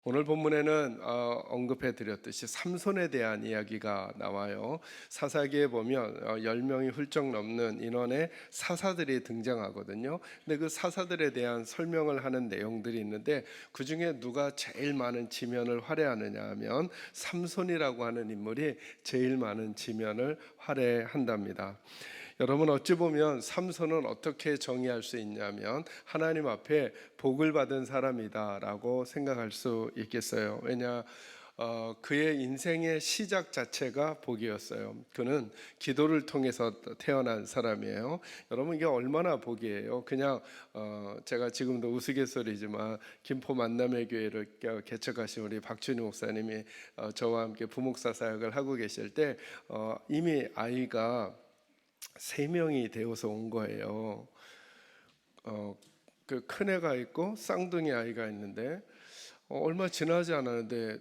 오늘 본문에는 언급해 드렸듯이 삼손에 대한 이야기가 나와요. 사사기에 보면 10명이 훌쩍 넘는 인원의 사사들이 등장하거든요. 근데 그 사사들에 대한 설명을 하는 내용들이 있는데, 그중에 누가 제일 많은 지면을 활약하느냐 하면 삼손이라고 하는 인물이 제일 많은 지면을 활약한답니다. 여러분, 어찌 보면 삼손은 어떻게 정의할 수 있냐면 하나님 앞에 복을 받은 사람이다라고 생각할 수 있겠어요. 왜냐, 그의 인생의 시작 자체가 복이었어요. 그는 기도를 통해서 태어난 사람이에요. 여러분, 이게 얼마나 복이에요. 그냥 제가 지금도 우스갯소리지만 김포 만남의 교회를 개척하신 우리 박준희 목사님이 저와 함께 부목사 사역을 하고 계실 때 이미 아이가 3명이 되어서 온 거예요. 그 큰애가 있고 쌍둥이 아이가 있는데 얼마 지나지 않았는데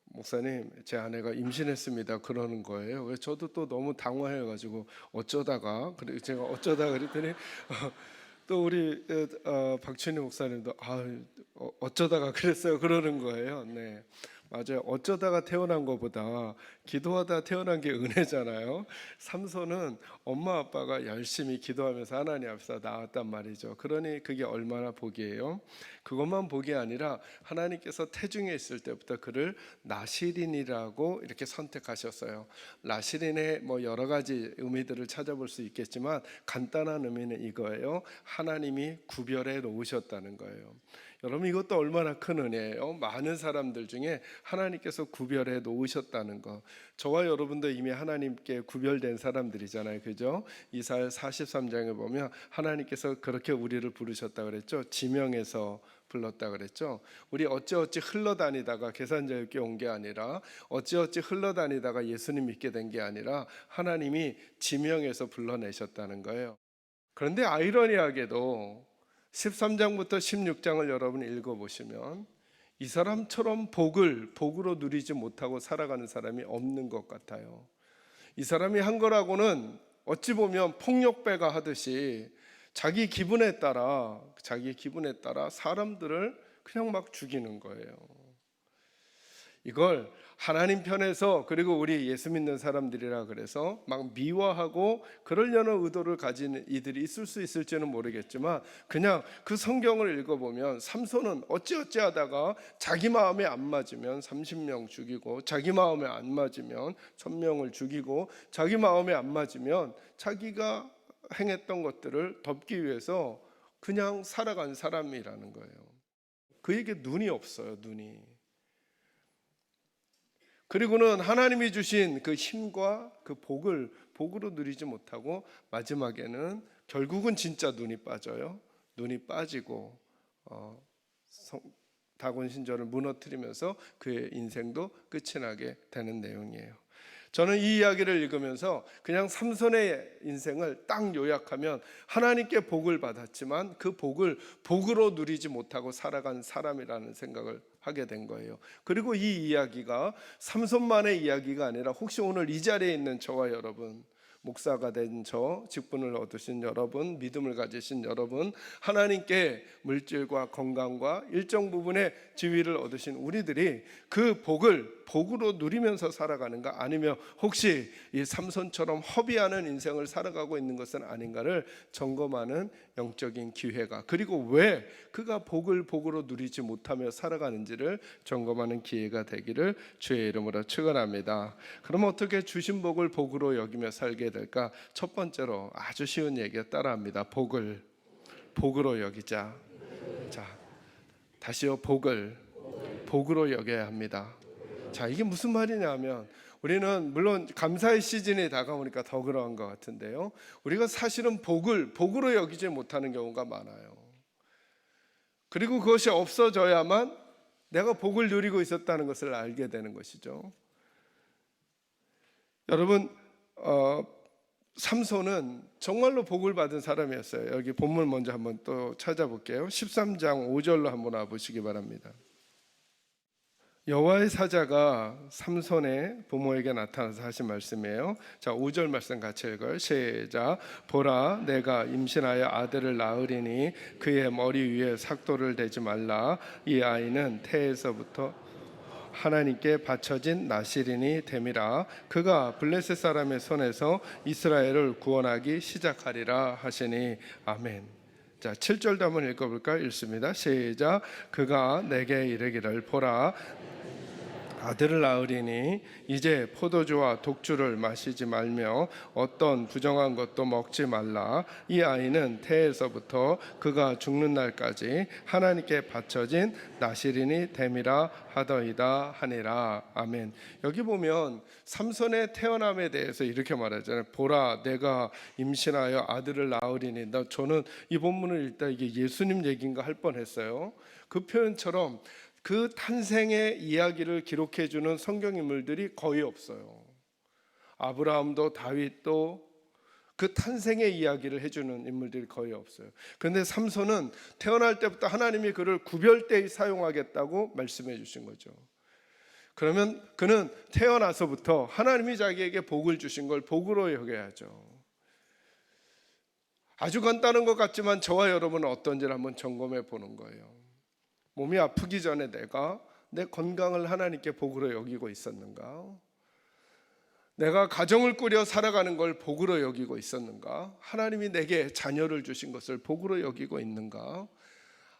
목사님, 제 아내가 임신했습니다 그러는 거예요. 그래서 저도 또 너무 당황해가지고 어쩌다가, 그래 제가 어쩌다 그랬더니 또 우리 박춘희 목사님도 어쩌다가 그랬어요 그러는 거예요. 네, 맞아요. 어쩌다가 태어난 것보다 기도하다 태어난 게 은혜잖아요. 삼손은 엄마 아빠가 열심히 기도하면서 하나님 앞에서 나왔단 말이죠. 그러니 그게 얼마나 복이에요. 그것만 복이 아니라 하나님께서 태중에 있을 때부터 그를 나시린이라고 이렇게 선택하셨어요. 나시린의 여러 가지 의미들을 찾아볼 수 있겠지만 간단한 의미는 이거예요. 하나님이 구별해 놓으셨다는 거예요. 여러분, 이것도 얼마나 큰 은혜예요. 많은 사람들 중에 하나님께서 구별해 놓으셨다는 거. 저와 여러분도 이미 하나님께 구별된 사람들이잖아요, 그죠? 이사야 43장에 보면 하나님께서 그렇게 우리를 부르셨다 그랬죠. 지명해서 불렀다 그랬죠. 우리 어찌어찌 흘러다니다가 계산자유께 온 게 아니라, 어찌어찌 흘러다니다가 예수님 믿게 된 게 아니라 하나님이 지명해서 불러내셨다는 거예요. 그런데 아이러니하게도 13장부터 16장을 여러분 읽어보시면 이 사람처럼 복으로 누리지 못하고 살아가는 사람이 없는 것 같아요. 이 사람이 한 거라고는 어찌 보면 폭력배가 하듯이 자기 기분에 따라 사람들을 그냥 막 죽이는 거예요. 이걸 하나님 편에서, 그리고 우리 예수 믿는 사람들이라 그래서 막 미워하고 그러려는 의도를 가진 이들이 있을 수 있을지는 모르겠지만, 그냥 그 성경을 읽어보면 삼손은 어찌어찌 하다가 자기 마음에 안 맞으면 30명 죽이고, 자기 마음에 안 맞으면 1000명을 죽이고, 자기 마음에 안 맞으면 자기가 행했던 것들을 덮기 위해서 그냥 살아간 사람이라는 거예요. 그에게 눈이 없어요, 눈이. 그리고는 하나님이 주신 그 힘과 그 복으로 누리지 못하고 마지막에는 결국은 진짜 눈이 빠져요. 눈이 빠지고 다곤 신전을 무너뜨리면서 그의 인생도 끝이 나게 되는 내용이에요. 저는 이 이야기를 읽으면서 그냥 삼손의 인생을 딱 요약하면 하나님께 복을 받았지만 그 복을 복으로 누리지 못하고 살아간 사람이라는 생각을 하게 된 거예요. 그리고 이 이야기가 삼손만의 이야기가 아니라, 혹시 오늘 이 자리에 있는 저와 여러분, 목사가 된 저, 직분을 얻으신 여러분, 믿음을 가지신 여러분, 하나님께 물질과 건강과 일정 부분의 지위를 얻으신 우리들이 그 복으로 누리면서 살아가는가, 아니면 혹시 이 삼손처럼 허비하는 인생을 살아가고 있는 것은 아닌가를 점검하는 영적인 기회가, 그리고 왜 그가 복으로 누리지 못하며 살아가는지를 점검하는 기회가 되기를 주의 이름으로 축원합니다. 그럼 어떻게 주신 복을 복으로 여기며 살게 될까? 첫 번째로 아주 쉬운 얘기가 따라합니다. 복으로 여기자. 자, 다시요. 복으로 여겨야 합니다. 자, 이게 무슨 말이냐면, 우리는 물론 감사의 시즌이 다가오니까 더 그런 것 같은데요, 우리가 사실은 복으로 여기지 못하는 경우가 많아요. 그리고 그것이 없어져야만 내가 복을 누리고 있었다는 것을 알게 되는 것이죠. 여러분, 삼손은 정말로 복을 받은 사람이었어요. 여기 본문 먼저 한번 또 찾아볼게요. 13장 5절로 한번 와보시기 바랍니다. 여호와의 사자가 삼손의 부모에게 나타나서 하신 말씀이에요. 자, 5절 말씀 같이 읽어요. 시작. 보라, 내가 임신하여 아들을 낳으리니 그의 머리 위에 삭도를 대지 말라. 이 아이는 태에서부터 하나님께 바쳐진 나실인이 됨이라. 그가 블레셋 사람의 손에서 이스라엘을 구원하기 시작하리라 하시니. 아멘. 자, 7절도 한번 읽어볼까요? 읽습니다. 시작. 그가 내게 이르기를 보라, 아들을 낳으리니 이제 포도주와 독주를 마시지 말며 어떤 부정한 것도 먹지 말라. 이 아이는 태에서부터 그가 죽는 날까지 하나님께 바쳐진 나실인이 됨이라 하더이다 하니라. 아멘. 여기 보면 삼손의 태어남에 대해서 이렇게 말하잖아요. 보라, 내가 임신하여 아들을 낳으리니. 저는 이 본문을 읽다 이게 예수님 얘기인가 할 뻔했어요. 그 표현처럼 그 탄생의 이야기를 기록해주는 성경 인물들이 거의 없어요. 아브라함도 다윗도 그 탄생의 이야기를 해주는 인물들이 거의 없어요. 그런데 삼손은 태어날 때부터 하나님이 그를 구별되이 사용하겠다고 말씀해 주신 거죠. 그러면 그는 태어나서부터 하나님이 자기에게 복을 주신 걸 복으로 여겨야죠. 아주 간단한 것 같지만 저와 여러분은 어떤지를 한번 점검해 보는 거예요. 몸이 아프기 전에 내가 내 건강을 하나님께 복으로 여기고 있었는가? 내가 가정을 꾸려 살아가는 걸 복으로 여기고 있었는가? 하나님이 내게 자녀를 주신 것을 복으로 여기고 있는가?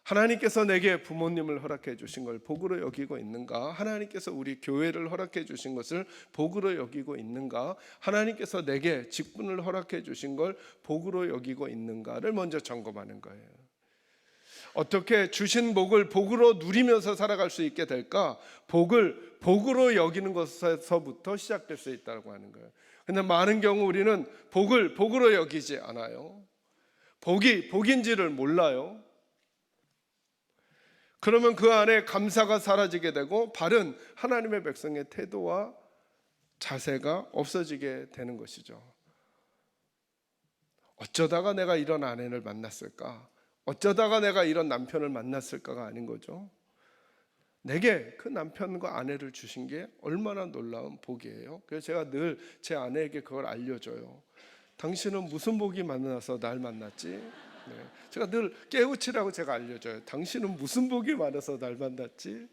하나님께서 내게 부모님을 허락해 주신 걸 복으로 여기고 있는가? 하나님께서 우리 교회를 허락해 주신 것을 복으로 여기고 있는가? 하나님께서 내게 직분을 허락해 주신 걸 복으로 여기고 있는가를 먼저 점검하는 거예요. 어떻게 주신 복을 복으로 누리면서 살아갈 수 있게 될까? 복을 복으로 여기는 것에서부터 시작될 수 있다고 하는 거예요. 근데 많은 경우 우리는 복을 복으로 여기지 않아요. 복이 복인지를 몰라요. 그러면 그 안에 감사가 사라지게 되고 바른 하나님의 백성의 태도와 자세가 없어지게 되는 것이죠. 어쩌다가 내가 이런 아내를 만났을까? 어쩌다가 내가 이런 남편을 만났을까가 아닌 거죠. 내게 그 남편과 아내를 주신 게 얼마나 놀라운 복이에요. 그래서 제가 늘 제 아내에게 그걸 알려줘요. 당신은 무슨 복이 많아서 날 만났지? 네. 제가 늘 깨우치라고 제가 알려줘요. 당신은 무슨 복이 많아서 날 만났지?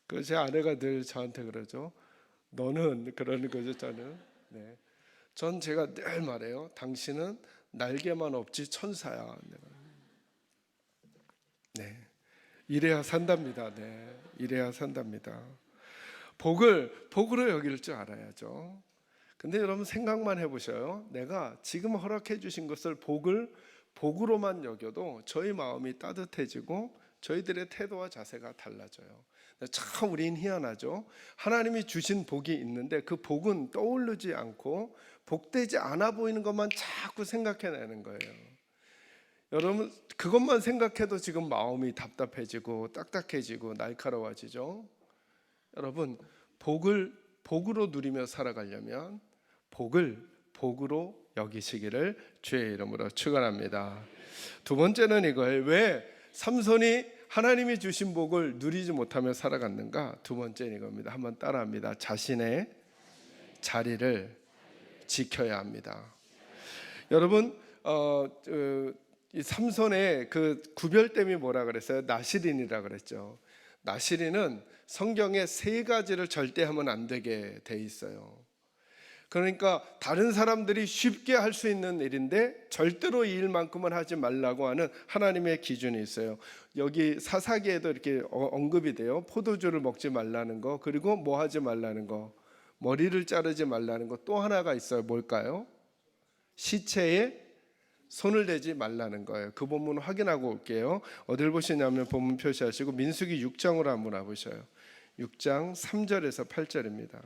그래서 제 아내가 늘 저한테 그러죠. 너는 그러는 거죠. 저는. 네. 전 제가 늘 말해요. 당신은 날개만 없지 천사야. 네, 이래야 산답니다. 네, 이래야 산답니다. 복을 복으로 여길 줄 알아야죠. 근데 여러분 생각만 해보셔요. 내가 지금 허락해 주신 것을 복을 복으로만 여겨도 저희 마음이 따뜻해지고 저희들의 태도와 자세가 달라져요. 참 우린 희한하죠. 하나님이 주신 복이 있는데 그 복은 떠오르지 않고 복되지 않아 보이는 것만 자꾸 생각해내는 거예요. 여러분 그것만 생각해도 지금 마음이 답답해지고 딱딱해지고 날카로워지죠. 여러분 복을 복으로 누리며 살아가려면 복을 복으로 여기시기를 주의 이름으로 축원합니다. 두 번째는 이거예요. 왜 삼손이 하나님이 주신 복을 누리지 못하며 살아갔는가? 두 번째는 이겁니다. 한번 따라합니다. 자신의 자리를 지켜야 합니다. 여러분 이 삼손의 그 구별됨이 뭐라 그랬어요? 나실인이라 그랬죠. 나실인은 성경에 세 가지를 절대 하면 안 되게 돼 있어요. 그러니까 다른 사람들이 쉽게 할 수 있는 일인데 절대로 이 일만큼은 하지 말라고 하는 하나님의 기준이 있어요. 여기 사사기에도 이렇게 언급이 돼요. 포도주를 먹지 말라는 거, 그리고 뭐 하지 말라는 거, 머리를 자르지 말라는 거. 또 하나가 있어요. 뭘까요? 시체에 손을 대지 말라는 거예요. 그 본문 확인하고 올게요. 어딜 보시냐면 본문 표시하시고 민수기 6장으로 한번 와보셔요. 6장 3절에서 8절입니다.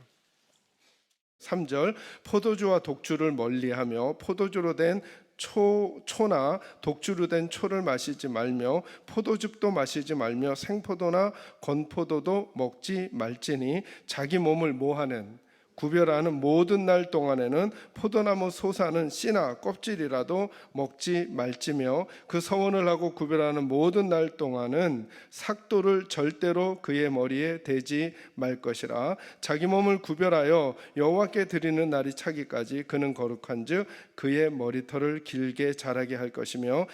3절 포도주와 독주를 멀리하며 포도주로 된 초나 독주로 된 초를 마시지 말며 포도즙도 마시지 말며 생포도나 건포도도 먹지 말지니 자기 몸을 뭐하는 구별하는 모든 날 동안에는 포도나무 솟아는 씨나 껍질이라도 먹지 말지며 그 서원을 하고 구별하는 모든 날 동안은 삭도를 절대로 그의 머리에 대지 말 것이라. 자기 몸을 구별하여 여호와께 드리는 날이 차기까지 그는 거룩한즉 그의 머리털을 길게 자라게 할 것이며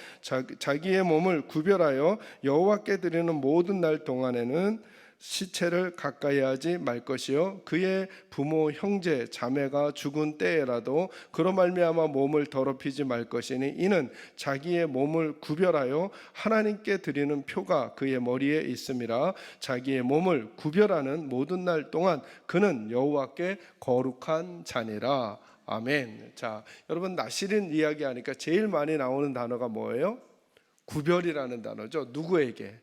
자기의 몸을 구별하여 여호와께 드리는 모든 날 동안에는 시체를 가까이 하지 말 것이요 그의 부모 형제 자매가 죽은 때에라도 그로 말미암아 몸을 더럽히지 말 것이니 이는 자기의 몸을 구별하여 하나님께 드리는 표가 그의 머리에 있음이라. 자기의 몸을 구별하는 모든 날 동안 그는 여호와께 거룩한 자니라. 아멘. 자, 여러분 나실인 이야기하니까 제일 많이 나오는 단어가 뭐예요? 구별이라는 단어죠. 누구에게?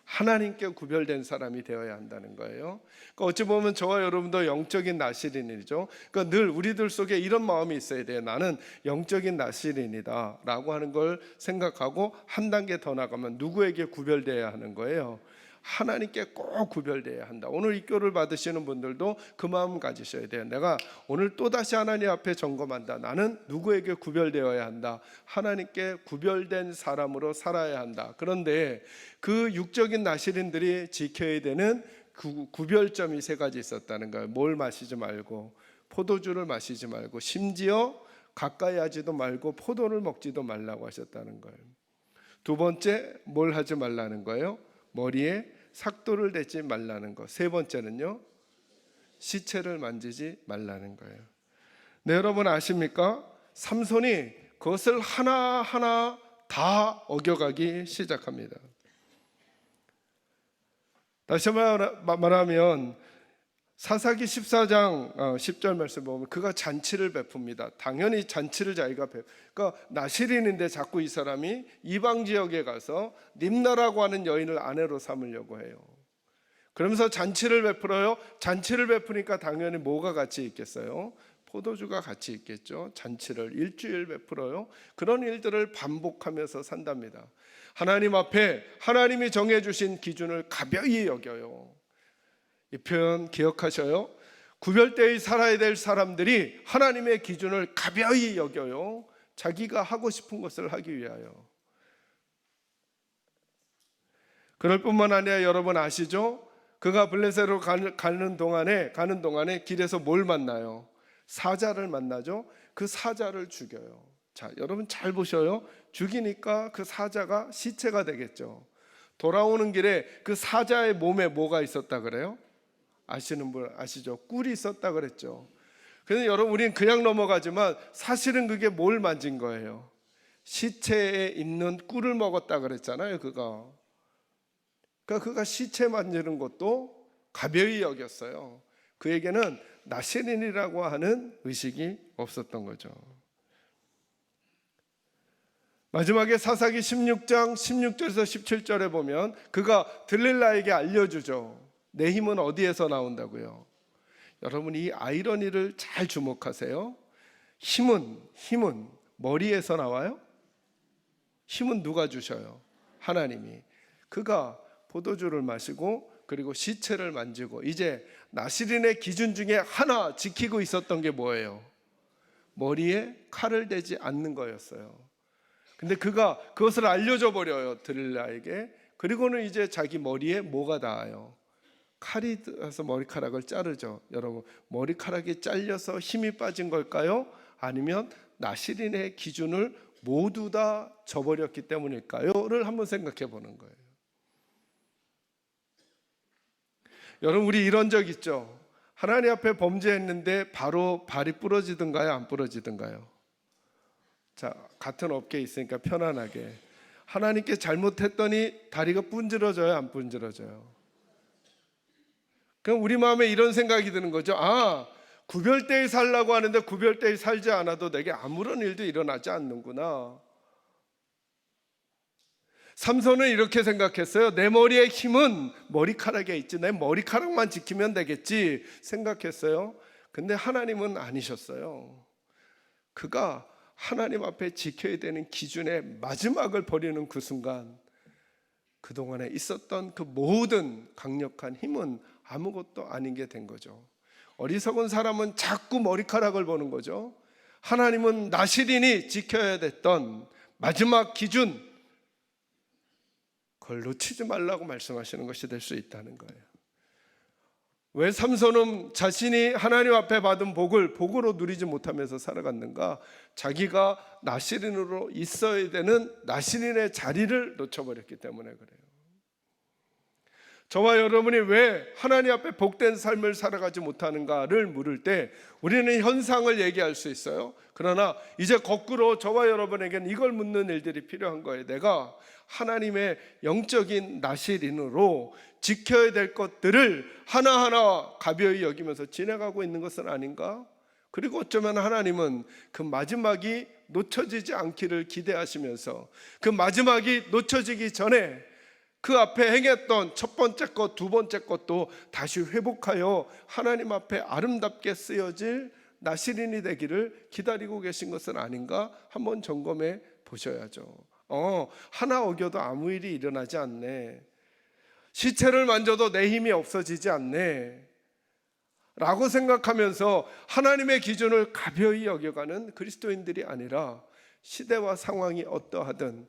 하나님께 구별된 사람이 되어야 한다는 거예요. 그러니까 어찌 보면 저와 여러분도 영적인 나실인이죠. 그러니까 늘 우리들 속에 이런 마음이 있어야 돼요. 나는 영적인 나실인이다 라고 하는 걸 생각하고 한 단계 더 나가면 누구에게 구별되어야 하는 거예요? 하나님께 꼭 구별되어야 한다. 오늘 이 교를 받으시는 분들도 그 마음 가지셔야 돼요. 내가 오늘 또다시 하나님 앞에 점검한다. 나는 누구에게 구별되어야 한다. 하나님께 구별된 사람으로 살아야 한다. 그런데 그 육적인 나실인들이 지켜야 되는 구별점이 세 가지 있었다는 거예요. 뭘 마시지 말고, 포도주를 마시지 말고, 심지어 가까이 하지도 말고 포도를 먹지도 말라고 하셨다는 거예요. 두 번째, 뭘 하지 말라는 거예요? 머리에 삭도를 대지 말라는 것. 세 번째는요, 시체를 만지지 말라는 거예요. 네, 여러분 아십니까? 삼손이 그것을 하나하나 다 어겨가기 시작합니다. 다시 말하면 사사기 14장 10절 말씀 보면 그가 잔치를 베풉니다. 당연히 잔치를 자기가 그러니까 나실인인데 자꾸 이 사람이 이방 지역에 가서 림나라고 하는 여인을 아내로 삼으려고 해요. 그러면서 잔치를 베풀어요. 잔치를 베푸니까 당연히 뭐가 같이 있겠어요? 포도주가 같이 있겠죠. 잔치를 일주일 베풀어요. 그런 일들을 반복하면서 산답니다. 하나님 앞에 하나님이 정해주신 기준을 가벼이 여겨요. 이 표현 기억하셔요. 구별되이 살아야 될 사람들이 하나님의 기준을 가벼이 여겨요. 자기가 하고 싶은 것을 하기 위하여. 그럴 뿐만 아니라 여러분 아시죠? 그가 블레셋으로 가는 동안에 길에서 뭘 만나요? 사자를 만나죠. 그 사자를 죽여요. 자, 여러분 잘 보셔요. 죽이니까 그 사자가 시체가 되겠죠. 돌아오는 길에 그 사자의 몸에 뭐가 있었다 그래요? 아시는 분 아시죠? 꿀이 있었다 그랬죠. 그래서 여러분 우리는 그냥 넘어가지만 사실은 그게 뭘 만진 거예요? 시체에 있는 꿀을 먹었다 그랬잖아요. 그러니까 그가 시체 만지는 것도 가벼이 여겼어요. 그에게는 나실인이라고 하는 의식이 없었던 거죠. 마지막에 사사기 16장 16절에서 17절에 보면 그가 들릴라에게 알려주죠. 내 힘은 어디에서 나온다고요? 여러분 이 아이러니를 잘 주목하세요. 힘은 머리에서 나와요? 힘은 누가 주셔요? 하나님이. 그가 포도주를 마시고 그리고 시체를 만지고 이제 나실인의 기준 중에 하나 지키고 있었던 게 뭐예요? 머리에 칼을 대지 않는 거였어요. 근데 그가 그것을 알려줘 버려요, 들릴라에게. 그리고는 이제 자기 머리에 뭐가 닿아요? 칼이 들어서 머리카락을 자르죠. 여러분 머리카락이 잘려서 힘이 빠진 걸까요? 아니면 나실인의 기준을 모두 다 저버렸기 때문일까요?를 한번 생각해 보는 거예요. 여러분 우리 이런 적 있죠? 하나님 앞에 범죄했는데 바로 발이 부러지든가요? 안 부러지든가요? 자, 같은 업계에 있으니까 편안하게. 하나님께 잘못했더니 다리가 분질러져요? 안 분질러져요? 그럼 우리 마음에 이런 생각이 드는 거죠. 아, 구별되이 살라고 하는데 구별되이 살지 않아도 내게 아무런 일도 일어나지 않는구나. 삼손은 이렇게 생각했어요. 내 머리의 힘은 머리카락에 있지, 내 머리카락만 지키면 되겠지 생각했어요. 근데 하나님은 아니셨어요. 그가 하나님 앞에 지켜야 되는 기준의 마지막을 버리는 그 순간 그동안에 있었던 그 모든 강력한 힘은 아무것도 아닌 게 된 거죠. 어리석은 사람은 자꾸 머리카락을 보는 거죠. 하나님은 나실인이 지켜야 됐던 마지막 기준, 그걸 놓치지 말라고 말씀하시는 것이 될 수 있다는 거예요. 왜 삼손은 자신이 하나님 앞에 받은 복을 복으로 누리지 못하면서 살아갔는가? 자기가 나실인으로 있어야 되는 나실인의 자리를 놓쳐버렸기 때문에 그래요. 저와 여러분이 왜 하나님 앞에 복된 삶을 살아가지 못하는가를 물을 때 우리는 현상을 얘기할 수 있어요. 그러나 이제 거꾸로 저와 여러분에게는 이걸 묻는 일들이 필요한 거예요. 내가 하나님의 영적인 나실인으로 지켜야 될 것들을 하나하나 가벼이 여기면서 지나가고 있는 것은 아닌가? 그리고 어쩌면 하나님은 그 마지막이 놓쳐지지 않기를 기대하시면서 그 마지막이 놓쳐지기 전에 그 앞에 행했던 첫 번째 것, 두 번째 것도 다시 회복하여 하나님 앞에 아름답게 쓰여질 나실인이 되기를 기다리고 계신 것은 아닌가? 한번 점검해 보셔야죠. 하나 어겨도 아무 일이 일어나지 않네. 시체를 만져도 내 힘이 없어지지 않네 라고 생각하면서 하나님의 기준을 가벼이 여겨가는 그리스도인들이 아니라 시대와 상황이 어떠하든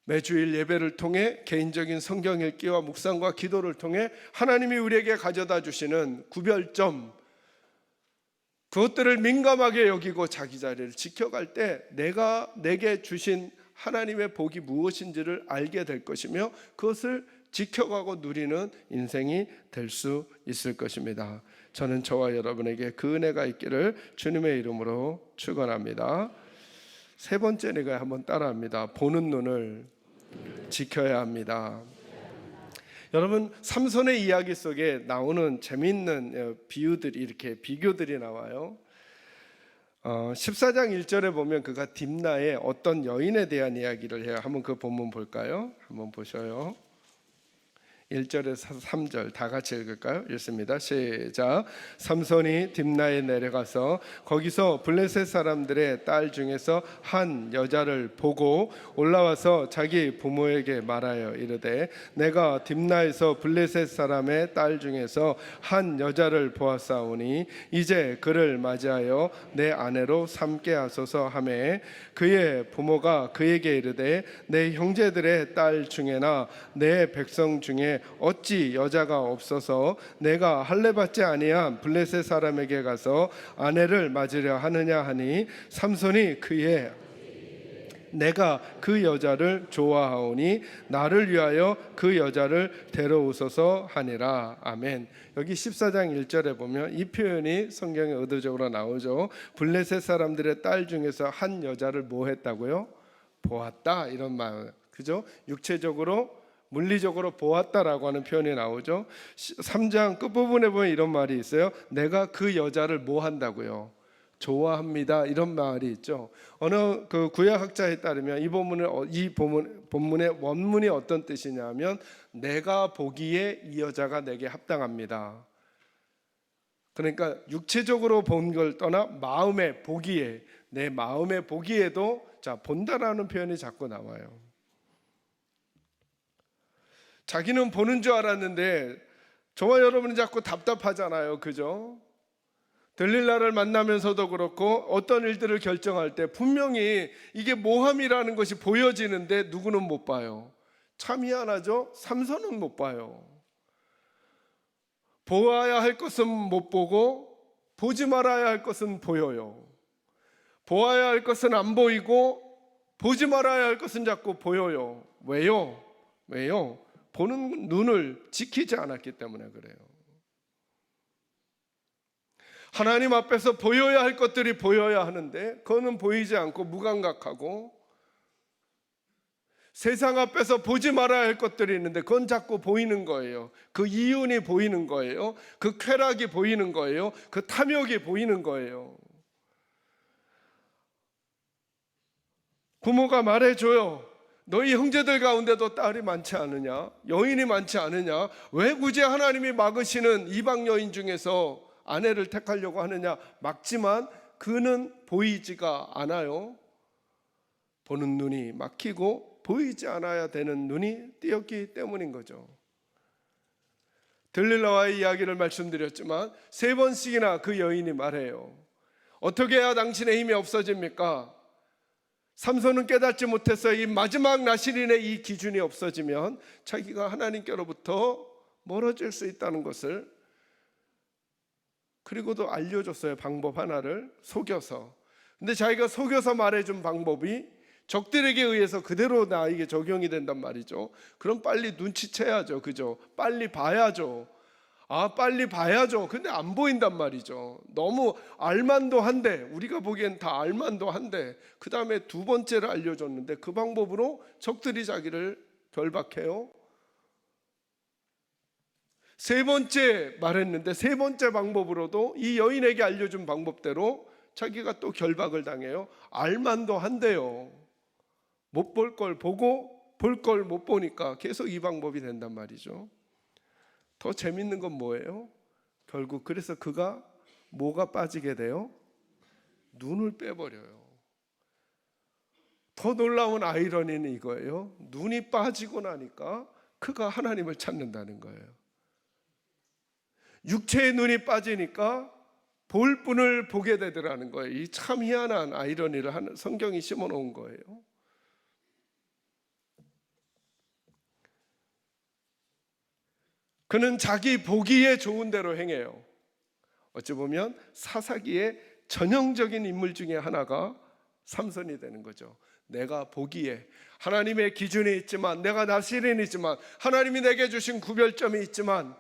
매주일 예배를 통해 개인적인 성경 읽기와 묵상과 기도를 통해 하나님이 우리에게 가져다 주시는 구별점, 그것들을 민감하게 여기고 자기 자리를 지켜갈 때 내게 주신 하나님의 복이 무엇인지를 알게 될 것이며 그것을 지켜가고 누리는 인생이 될 수 있을 것입니다. 저는 저와 여러분에게 그 은혜가 있기를 주님의 이름으로 축원합니다. 세 번째 내가 한번 따라합니다. 보는 눈을 지켜야 합니다. 여러분, 삼손의 이야기 속에 나오는 재미있는 비유들이, 이렇게 비교들이 나와요. 14장 1절에 보면 그가 딥나의 어떤 여인에 대한 이야기를 해요. 한번 그 본문 볼까요? 한번 보셔요. 1절에서 3절 다 같이 읽을까요? 읽습니다. 시작. 삼손이 딥나에 내려가서 거기서 블레셋 사람들의 딸 중에서 한 여자를 보고 올라와서 자기 부모에게 말하여 이르되 내가 딥나에서 블레셋 사람의 딸 중에서 한 여자를 보았사오니 이제 그를 맞이하여 내 아내로 삼게 하소서 하매 그의 부모가 그에게 이르되 내 형제들의 딸 중에나 내 백성 중에 어찌 여자가 없어서 내가 할례받지 아니한 블레셋 사람에게 가서 아내를 맞으려 하느냐 하니 삼손이 그의 내가 그 여자를 좋아하오니 나를 위하여 그 여자를 데려오소서 하니라. 아멘. 여기 14장 1절에 보면 이 표현이 성경에 의도적으로 나오죠. 블레셋 사람들의 딸 중에서 한 여자를 뭐 했다고요? 보았다, 이런 말. 그죠? 육체적으로 물리적으로 보았다라고 하는 표현이 나오죠. 3장 끝부분에 보면 이런 말이 있어요. 내가 그 여자를 뭐 한다고요? 좋아합니다, 이런 말이 있죠. 어느 그 구약학자에 따르면 이 본문의 원문이 어떤 뜻이냐면 내가 보기에 이 여자가 내게 합당합니다. 그러니까 육체적으로 본 걸 떠나 마음에 보기에, 내 마음에 보기에도 본다라는 표현이 자꾸 나와요. 자기는 보는 줄 알았는데 저와 여러분은 자꾸 답답하잖아요. 그죠? 들릴라를 만나면서도 그렇고 어떤 일들을 결정할 때 분명히 이게 모함이라는 것이 보여지는데 누구는 못 봐요. 참 희한하죠? 삼손은 못 봐요. 보아야 할 것은 못 보고 보지 말아야 할 것은 보여요. 보아야 할 것은 안 보이고 보지 말아야 할 것은 자꾸 보여요. 왜요? 보는 눈을 지키지 않았기 때문에 그래요. 하나님 앞에서 보여야 할 것들이 보여야 하는데 그거는 보이지 않고 무감각하고, 세상 앞에서 보지 말아야 할 것들이 있는데 그건 자꾸 보이는 거예요. 그 이윤이 보이는 거예요. 그 쾌락이 보이는 거예요. 그 탐욕이 보이는 거예요. 부모가 말해줘요. 너희 형제들 가운데도 딸이 많지 않으냐? 여인이 많지 않으냐? 왜 굳이 하나님이 막으시는 이방 여인 중에서 아내를 택하려고 하느냐? 막지만 그는 보이지가 않아요. 보는 눈이 막히고 보이지 않아야 되는 눈이 띄었기 때문인 거죠. 들릴라와의 이야기를 말씀드렸지만 3번씩이나 그 여인이 말해요. 어떻게 해야 당신의 힘이 없어집니까? 삼손은 깨닫지 못했어요. 이 마지막 나실인의 이 기준이 없어지면 자기가 하나님께로부터 멀어질 수 있다는 것을, 그리고도 알려줬어요. 방법 하나를 속여서. 근데 자기가 속여서 말해준 방법이 적들에게 의해서 그대로 나에게 적용이 된단 말이죠. 그럼 빨리 눈치채야죠. 그죠? 빨리 봐야죠. 빨리 봐야죠. 근데 안 보인단 말이죠. 너무 알만도 한데, 우리가 보기엔 다 알만도 한데, 그 다음에 2번째를 알려줬는데 그 방법으로 적들이 자기를 결박해요. 3번째 말했는데 3번째 방법으로도 이 여인에게 알려준 방법대로 자기가 또 결박을 당해요. 알만도 한데요. 못 볼 걸 보고 볼 걸 못 보니까 계속 이 방법이 된단 말이죠. 더 재밌는 건 뭐예요? 결국 그래서 그가 뭐가 빠지게 돼요? 눈을 빼버려요. 더 놀라운 아이러니는 이거예요. 눈이 빠지고 나니까 그가 하나님을 찾는다는 거예요. 육체의 눈이 빠지니까 볼 분을 보게 되더라는 거예요. 이 참 희한한 아이러니를 성경이 심어놓은 거예요. 그는 자기 보기에 좋은 대로 행해요. 어찌 보면 사사기의 전형적인 인물 중에 하나가 삼손이 되는 거죠. 내가 보기에 하나님의 기준이 있지만, 내가 나실인이지만, 하나님이 내게 주신 구별점이 있지만,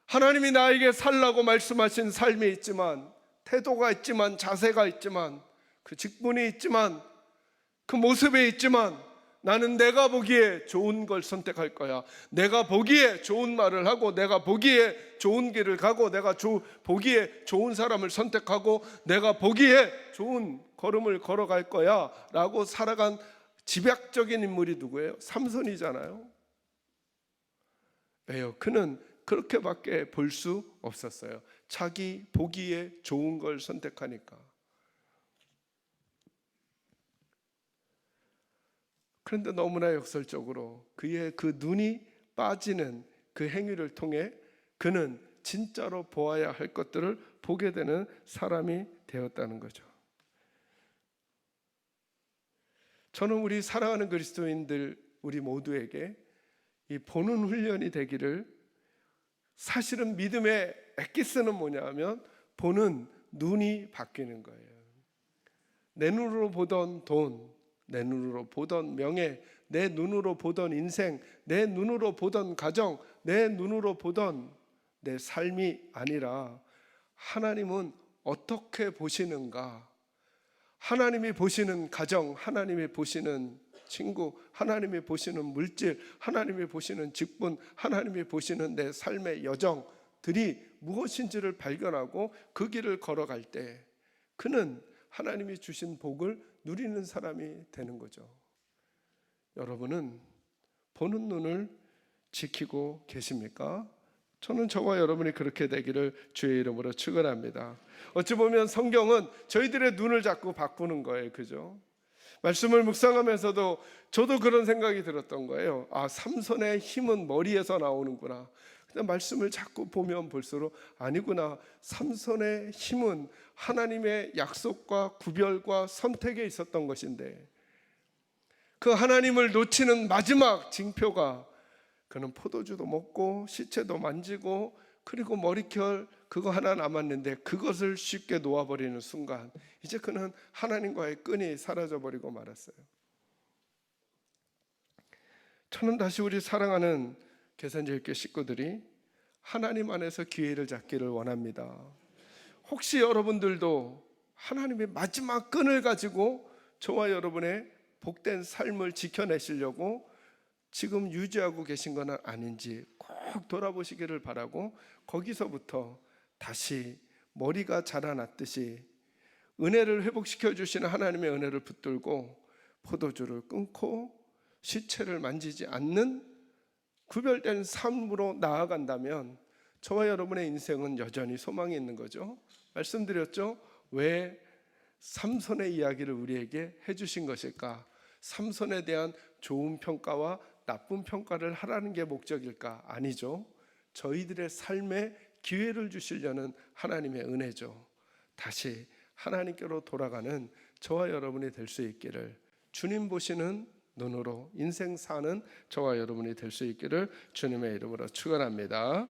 하나님이 나에게 살라고 말씀하신 삶이 있지만, 태도가 있지만, 자세가 있지만, 그 직분이 있지만, 그 모습이 있지만, 나는 내가 보기에 좋은 걸 선택할 거야. 내가 보기에 좋은 말을 하고, 내가 보기에 좋은 길을 가고, 내가 보기에 좋은 사람을 선택하고, 내가 보기에 좋은 걸음을 걸어갈 거야 라고 살아간 집약적인 인물이 누구예요? 삼손이잖아요. 왜요? 그는 그렇게밖에 볼 수 없었어요. 자기 보기에 좋은 걸 선택하니까. 그런데 너무나 역설적으로 그의 그 눈이 빠지는 그 행위를 통해 그는 진짜로 보아야 할 것들을 보게 되는 사람이 되었다는 거죠. 저는 우리 사랑하는 그리스도인들, 우리 모두에게 이 보는 훈련이 되기를, 사실은 믿음의 엑기스는 뭐냐 하면 보는 눈이 바뀌는 거예요. 내 눈으로 보던 돈, 내 눈으로 보던 명예, 내 눈으로 보던 인생, 내 눈으로 보던 가정, 내 눈으로 보던 내 삶이 아니라 하나님은 어떻게 보시는가? 하나님이 보시는 가정, 하나님이 보시는 친구, 하나님이 보시는 물질, 하나님이 보시는 직분, 하나님이 보시는 내 삶의 여정들이 무엇인지를 발견하고 그 길을 걸어갈 때 그는 하나님이 주신 복을 누리는 사람이 되는 거죠. 여러분은 보는 눈을 지키고 계십니까? 저는 저와 여러분이 그렇게 되기를 주의 이름으로 축원합니다. 어찌 보면 성경은 저희들의 눈을 자꾸 바꾸는 거예요. 그죠? 말씀을 묵상하면서도 저도 그런 생각이 들었던 거예요. 삼손의 힘은 머리에서 나오는구나. 근데 말씀을 자꾸 보면 볼수록 아니구나. 삼손의 힘은 하나님의 약속과 구별과 선택에 있었던 것인데, 그 하나님을 놓치는 마지막 징표가 그는 포도주도 먹고 시체도 만지고 그리고 머리결 그거 하나 남았는데 그것을 쉽게 놓아버리는 순간 이제 그는 하나님과의 끈이 사라져버리고 말았어요. 저는 다시 우리 사랑하는 계산제일교회 식구들이 하나님 안에서 기회를 잡기를 원합니다. 혹시 여러분들도 하나님의 마지막 끈을 가지고 저와 여러분의 복된 삶을 지켜내시려고 지금 유지하고 계신 건 아닌지 꼭 돌아보시기를 바라고, 거기서부터 다시 머리가 자라났듯이 은혜를 회복시켜 주시는 하나님의 은혜를 붙들고 포도주를 끊고 시체를 만지지 않는 구별된 삶으로 나아간다면 저와 여러분의 인생은 여전히 소망이 있는 거죠. 말씀드렸죠? 왜 삼손의 이야기를 우리에게 해주신 것일까? 삼손에 대한 좋은 평가와 나쁜 평가를 하라는 게 목적일까? 아니죠. 저희들의 삶에 기회를 주시려는 하나님의 은혜죠. 다시 하나님께로 돌아가는 저와 여러분이 될 수 있기를, 주님 보시는 눈으로 인생 사는 저와 여러분이 될 수 있기를 주님의 이름으로 축원합니다.